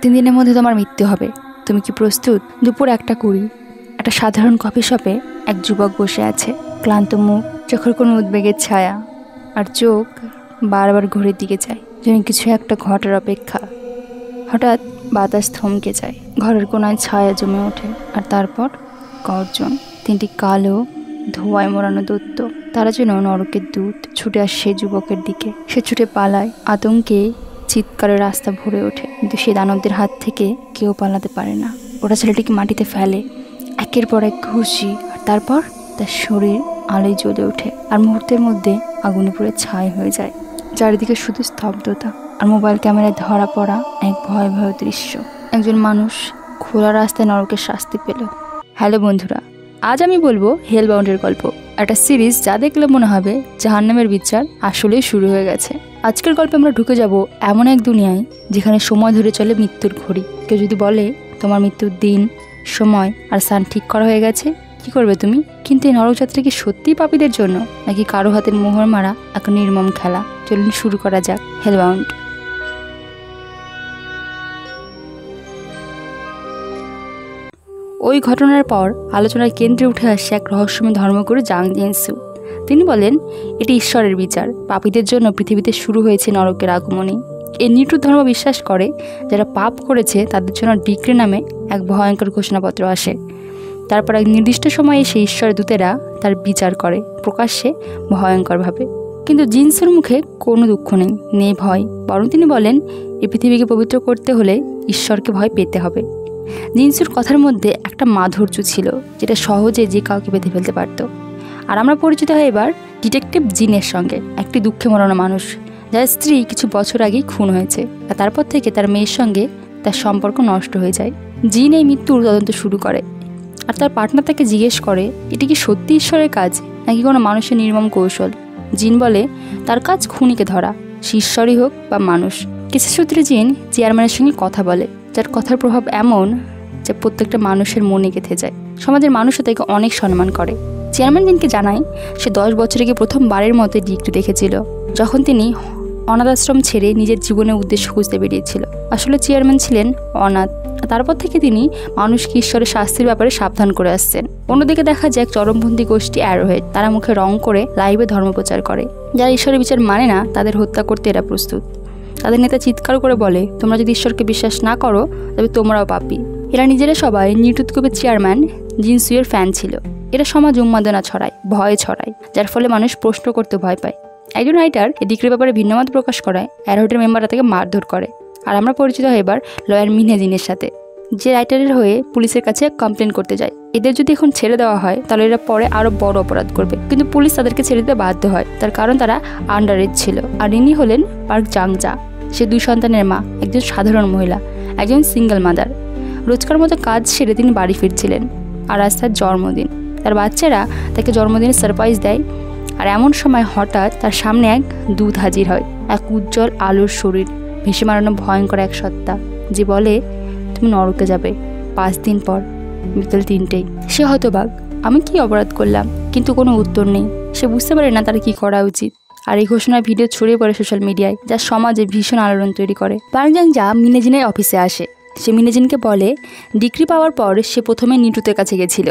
3 দিনের মধ্যে তোমার মৃত্যু হবে। তুমি কি প্রস্তুত? দুপুর 1:20 একটা সাধারণ কফি শপে এক যুবক বসে আছে, ক্লান্ত মুখ, চোখের কোনো উদ্বেগের ছায়া, আর চোখ বারবার ঘড়ির দিকে চায়, যেন কিছু একটা ঘটার অপেক্ষা। হঠাৎ বাতাস থমকে যায়, ঘরের কোনায় ছায়া জমে ওঠে, আর তারপর গর্জন। 3টি কালো ধোঁয়ায় মোড়ানো দৈত্য, তারা যেন নরকের দূত, ছুটে আসে সেই যুবকের দিকে। সে ছুটে পালায়, আতঙ্কে চিৎকারের রাস্তা ভরে ওঠে, কিন্তু সে দানবদের হাত থেকে কেউ পালাতে পারে না। ওরা ছেলেটিকে মাটিতে ফেলে, একের পর এক ঘুষি, আর তারপর তার শরীর আলোয় জ্বলে ওঠে, আর মুহূর্তের মধ্যে আগুনে পুরো ছাই হয়ে যায়। চারিদিকে শুধু স্তব্ধতা, আর মোবাইল ক্যামেরায় ধরা পড়া এক ভয়াবহ দৃশ্য। একজন মানুষ খোলা রাস্তায় নরকের শাস্তি পেল। হ্যালো বন্ধুরা, আজ আমি বলবো হেলবাউন্ডের গল্প, একটা সিরিজ যা দেখলে মনে হবে জাহান্নামের বিচার আসলেই শুরু হয়ে গেছে। আজকের গল্পে আমরা ঢুকে যাব এমন এক দুনিয়ায় যেখানে সময় ধরে চলে মৃত্যুর ঘড়ি। কেউ যদি বলে তোমার মৃত্যুর দিন, সময় আর স্থান ঠিক করা হয়ে গেছে, কি করবে তুমি? কিন্তু এই নরকযাত্রা কি সত্যিই পাপীদের জন্য, নাকি কারো হাতের মোহর মারা এক নির্মম খেলা? চলুন শুরু করা যাক হেলবাউন্ড। ওই ঘটনার পর আলোচনার কেন্দ্রে উঠে আসে এক রহস্যময় ধর্মগুরু জাং জিনসু। তিনি বলেন, এটি ঈশ্বরের বিচার, পাপীদের জন্য পৃথিবীতে শুরু হয়েছে নরকের আগমনী। এই নিউট্রুথ ধর্ম বিশ্বাস করে যারা পাপ করেছে তাদের জন্য ডিক্রি নামে এক ভয়ঙ্কর ঘোষণাপত্র আসে। তারপর এক নির্দিষ্ট সময়ে সেই ঈশ্বরের দূতেরা তার বিচার করে, প্রকাশ্যে ভয়ঙ্করভাবে। কিন্তু জিনসুর মুখে কোনো দুঃখ নেই ভয়, বরং তিনি বলেন এই পৃথিবীকে পবিত্র করতে হলে ঈশ্বরকে ভয় পেতে হবে। জিনসুর কথার মধ্যে একটা মাধুর্য ছিল যেটা সহজে যে কাউকে বেঁধে ফেলতে পারত। আর আমরা পরিচিত হয় এবার ডিটেকটিভ জিনের সঙ্গে, একটি দুঃখে মরানো মানুষ যার স্ত্রী কিছু বছর আগেই খুন হয়েছে, আর তারপর থেকে তার মেয়ের সঙ্গে তার সম্পর্ক নষ্ট হয়ে যায়। জিন এই মৃত্যুর তদন্ত শুরু করে, আর তার পার্টনার তাকে জিজ্ঞেস করে এটি কি সত্যি ঈশ্বরের কাজ নাকি কোনো মানুষের নির্মম কৌশল। জিন বলে তার কাজ খুনিকে ধরা, সে ঈশ্বরই হোক বা মানুষ। কিছু সূত্রে জিন চেয়ারম্যানের সঙ্গে কথা বলে, যার কথার প্রভাব এমন যে প্রত্যেকটা মানুষের মনে গেঁথে যায়। সমাজের মানুষও তাকে অনেক সম্মান করে। চেয়ারম্যান জিনকে জানায় সে 10 বছর আগে প্রথমবারের মতো ডিগ্রি দেখেছিল, যখন তিনি অনাথ আশ্রম ছেড়ে নিজের জীবনের উদ্দেশ্য খুঁজতে বেরিয়েছিল। আসলে চেয়ারম্যান ছিলেন অনাথ, তারপর থেকে তিনি মানুষকে ঈশ্বরের শাস্তির ব্যাপারে সাবধান করে আসছেন। অন্যদিকে দেখা যায় এক চরমপন্থী গোষ্ঠী অ্যারোহেড, তারা মুখে রং করে লাইভে ধর্ম প্রচার করে। যারা ঈশ্বরের বিচার মানে না তাদের হত্যা করতে এরা প্রস্তুত। তাদের নেতা চিৎকার করে বলে তোমরা যদি ঈশ্বরকে বিশ্বাস না করো তবে তোমরাও পাপী। এরা নিজেরা সবাই নিউট্রুথ গ্রুপের চেয়ারম্যান জিনসুয়ের ফ্যান ছিল। এরা সমাজ উন্মাদনা ছড়ায়, ভয় ছড়ায়, যার ফলে মানুষ প্রশ্ন করতে ভয় পায়। একজন রাইটার এই ডিগ্রির ব্যাপারে ভিন্নমত প্রকাশ করায় অ্যারোহেডের মেম্বাররা তাকে মারধর করে। আর আমরা পরিচিত হয় এবার লয়ার মিনহে জিনের সাথে, যে রাইটারের হয়ে পুলিশের কাছে কমপ্লেন করতে যায়। এদের যদি এখন ছেড়ে দেওয়া হয় তাহলে এরা পরে আরো বড় অপরাধ করবে, কিন্তু পুলিশ তাদেরকে ছেড়ে দিতে বাধ্য হয়, তার কারণ তারা আন্ডার এজ ছিল। আর ইনি হলেন পার্ক জাংজা। সে 2 সন্তানের মা, একজন সাধারণ মহিলা, একজন সিঙ্গেল মাদার। রোজকার মতো কাজ সেরে তিনি বাড়ি ফিরছিলেন, আর আজ তার জন্মদিন। তার বাচ্চারা তাকে জন্মদিনের সারপ্রাইজ দেয়, আর এমন সময় হঠাৎ তার সামনে এক দূত হাজির হয়, এক উজ্জ্বল আলোর শরীর, ভেসে মারানো ভয়ঙ্কর এক সত্তা, যে বলে তুমি নরকে যাবে 5 দিন পর বিকেল 3টেয়। সে হতবাক, আমি কি অপরাধ করলাম? কিন্তু কোনো উত্তর নেই। সে বুঝতে পারে না তার কি করা উচিত। আর এই ঘোষণার ভিডিও ছড়িয়ে পড়ে সোশ্যাল মিডিয়ায়, যা সমাজে ভীষণ আলোড়ন তৈরি করে। পার্ক জাংজা মিনেজিনের অফিসে আসে। সে মিনেজিনকে বলে ডিগ্রি পাওয়ার পর সে প্রথমে নিউট্রুথের কাছে গেছিল,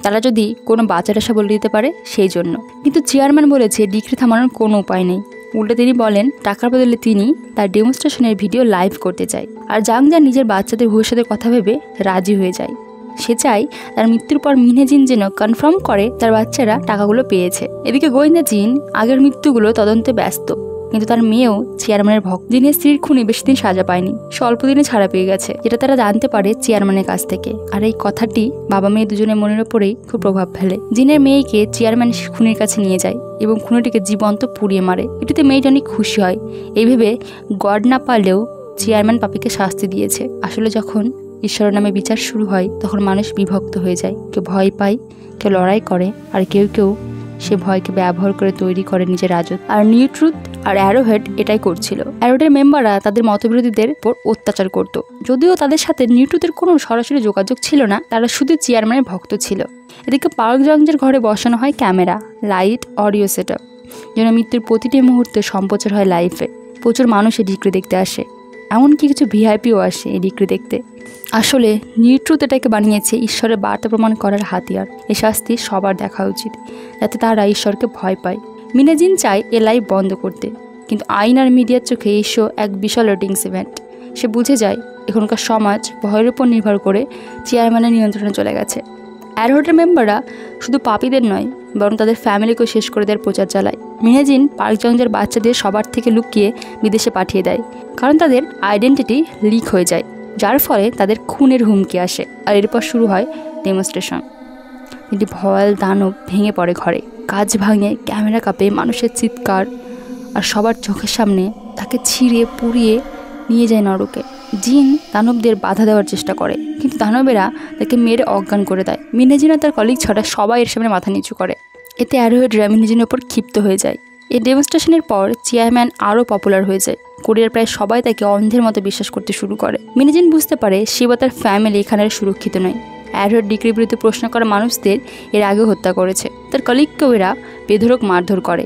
তারা যদি কোনো বাচ্চাটা বলে দিতে পারে সেই জন্য। কিন্তু চেয়ারম্যান বলেছে ডিগ্রি থামানোর কোনো উপায় নেই। উল্টে তিনি বলেন টাকার বদলে তিনি তার ডেমনস্ট্রেশনের ভিডিও লাইভ করতে চায়। আর জাংজা নিজের বাচ্চাদের ভবিষ্যতের কথা ভেবে রাজি হয়ে যায়। সে চায় তার মৃত্যুর পর মিনহে জিন যেন কনফার্ম করে তার বাচ্চারা টাকাগুলো পেয়েছে। এদিকে গোয়েন্দা জিন আগের মৃত্যুগুলো তদন্তে ব্যস্ত, কিন্তু তার মেয়েও চেয়ারম্যানের ভক্ত। জিনের স্ত্রীর খুনে বেশি দিন সাজা পায়নি, স্বল্প দিনে ছাড়া পেয়ে গেছে, যেটা তারা জানতে পারে চেয়ারম্যানের কাছ থেকে। আর এই কথাটি বাবা মেয়ে দুজনের মনের ওপরেই খুব প্রভাব ফেলে। জিনের মেয়েকে চেয়ারম্যান খুনির কাছে নিয়ে যায় এবং খুনিটিকে জীবন্ত পুড়িয়ে মারে। এটিতে মেয়েটা অনেক খুশি হয়, এই ভেবে গড না পারলেও চেয়ারম্যান পাপিকে শাস্তি দিয়েছে। আসলে যখন ঈশ্বরের নামে বিচার শুরু হয় তখন মানুষ বিভক্ত হয়ে যায়, কেউ ভয় পায়, কেউ লড়াই করে, আর কেউ কেউ সে ভয়কে ব্যবহার করে তৈরি করে নিজের রাজত্ব। আর নিউট্রুথ আর অ্যারোহেড এটাই করছিল। অ্যারোহেডের মেম্বাররা তাদের মতবিরোধীদের উপর অত্যাচার করত, যদিও তাদের সাথে নিউট্রুথের কোনো সরাসরি যোগাযোগ ছিল না, তারা শুধু চেয়ারম্যানের ভক্ত ছিল। এদিকে পার্ক জাংজার ঘরে বসানো হয় ক্যামেরা, লাইট, অডিও সেটআপ, যেন মৃত্যুর প্রতিটি মুহূর্তে সম্প্রচার হয় লাইভে। প্রচুর মানুষ এই ডিগ্রি দেখতে আসে। এমনকি কিছু ভিআইপিও আসে এই ডিক্রি দেখতে। আসলে নিউট্রুথ এটাকে বানিয়েছে ঈশ্বরের বার্তা প্রমাণ করার হাতিয়ার। এই শাস্তি সবার দেখা উচিত, যাতে তারা ঈশ্বরকে ভয় পায়। মিনাজিন চায় এ লাইভ বন্ধ করতে, কিন্তু আইন আর মিডিয়ার চোখে এই শো এক বিশাল রেটিংস ইভেন্ট। সে বুঝে যায় এখনকার সমাজ ভয়ের উপর নির্ভর করে চেয়ারম্যানের নিয়ন্ত্রণে চলে গেছে। অ্যাডহোটের মেম্বাররা শুধু পাপীদের নয়, বরং তাদের ফ্যামিলিকেও শেষ করে দেওয়ার প্রচার চালায়। মিনাজিন পার্ক জংজের বাচ্চাদের সবার থেকে লুকিয়ে বিদেশে পাঠিয়ে দেয়, কারণ তাদের আইডেন্টিটি লিক হয়ে যায়, যার ফলে তাদের খুনের হুমকি আসে। আর এরপর শুরু হয় ডেমনস্ট্রেশন। কিন্তু ভয়াল দানব ভেঙে পড়ে ঘরে, কাঁচ ভাঙে, ক্যামেরা কাঁপে, মানুষের চিৎকার, আর সবার চোখের সামনে তাকে ছিঁড়ে পুড়িয়ে নিয়ে যায় নরকে। জিন দানবদের বাধা দেওয়ার চেষ্টা করে, কিন্তু দানবেরা তাকে মেরে অজ্ঞান করে দেয়। মিনাজিন আর তার কলিগ ছাড়া সবাই এর সামনে মাথা নিচু করে। এতে অ্যারোহেডরা মিনাজিনের ওপর ক্ষিপ্ত হয়ে যায়। এই ডেমনস্ট্রেশনের পর চেয়ারম্যান আরও পপুলার হয়ে যায়। কোরিয়ার প্রায় সবাই তাকে অন্ধের মতো বিশ্বাস করতে শুরু করে। মিনাজিন বুঝতে পারে সে বা তার ফ্যামিলি এখানে সুরক্ষিত নয়। অ্যারোহেড ডিক্রির বিরুদ্ধে প্রশ্ন করা মানুষদের এর আগেও হত্যা করেছে। তার কলিগকেও এরা বেধড়ক মারধর করে।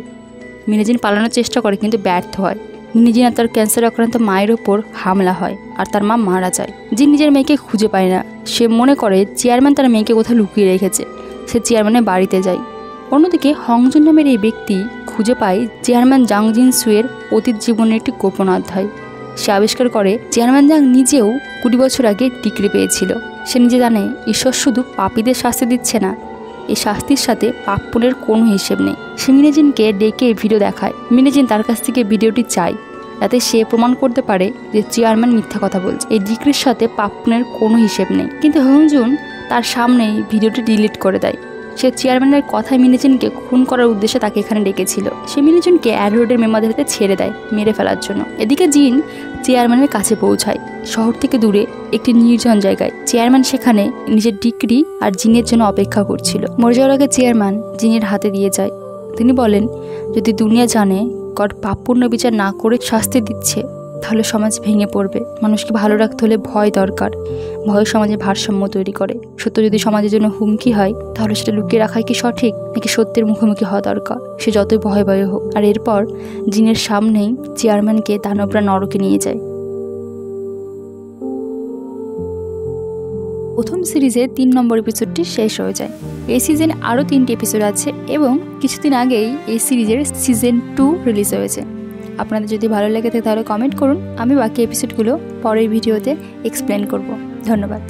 মিনাজিন পালানোর চেষ্টা করে, কিন্তু ব্যর্থ হয়। মিনাজিন আর তার ক্যান্সার আক্রান্ত মায়ের ওপর হামলা হয়, আর তার মা মারা যায়। জিন নিজের মেয়েকে খুঁজে পায় না। সে মনে করে চেয়ারম্যান তার মেয়েকে কোথাও লুকিয়ে রেখেছে। সে চেয়ারম্যানের বাড়িতে যায়। অন্যদিকে হংজুন নামের এই ব্যক্তি খুঁজে পায় চেয়ারম্যান জাং জিনসুয়ের অতীত জীবনের একটি গোপন অধ্যায়। সে আবিষ্কার করে চেয়ারম্যান জাং নিজেও 20 বছর আগে ডিগ্রি পেয়েছিল। সে নিজে জানে ঈশ্বর শুধু পাপীদের শাস্তি দিচ্ছে না, এই শাস্তির সাথে পাপ পুণ্যের কোনো হিসেব নেই। সে মিনাজিনকে ডেকে ভিডিও দেখায়। মিনাজিন তার কাছ থেকে ভিডিওটি চায়, যাতে সে প্রমাণ করতে পারে যে চেয়ারম্যান মিথ্যা কথা বলছে। এই ডিক্রির সাথে পাপ পুণ্যের কোনো হিসেব নেই। কিন্তু হংজুন তার সামনেই ভিডিওটি ডিলিট করে দেয়। সে চেয়ারম্যানের কথায় মিনাজিনকে খুন করার উদ্দেশ্যে তাকে এখানে ডেকেছিল। সে মিনাজিনকে অ্যাডহোডের মেম্বারদের হাতে ছেড়ে দেয়, মেরে ফেলার জন্য। এদিকে জিন চেয়ারম্যানের কাছে পৌঁছায়, শহর থেকে দূরে একটি নির্জন জায়গায়। চেয়ারম্যান সেখানে নিজের ডিক্রি আর জিনের জন্য অপেক্ষা করছিল। মরে যাওয়ার আগে চেয়ারম্যান জিনের হাতে দিয়ে যায়। তিনি বলেন, যদি দুনিয়া জানে গড পাপ পুণ্য বিচার না করে শাস্তি দিচ্ছে, তাহলে সমাজ ভেঙে পড়বে। মানুষকে ভালো রাখতে হলে ভয় দরকার। ভয় সমাজে ভারসাম্য তৈরি করে। সত্য যদি সমাজের জন্য হুমকি হয়, তাহলে সেটা লুকিয়ে রাখাই কি সঠিক, নাকি সত্যের মুখোমুখি হওয়া দরকার, সে যতই ভয় ভয় হোক। আর এরপর জিনের সামনেই চেয়ারম্যানকে দানবরা নরকে নিয়ে যায়। প্রথম সিরিজের 3 নম্বর এপিসোডটি শেষ হয়ে যায়। এই সিজনে আরও 3টি এপিসোড আছে এবং কিছুদিন আগেই এই সিরিজের সিজন 2 রিলিজ হয়েছে। আপনাদের যদি ভালো লেগে থাকে তাহলে কমেন্ট করুন। আমি বাকি এপিসোডগুলো পরের ভিডিওতে এক্সপ্লেন করব। ধন্যবাদ।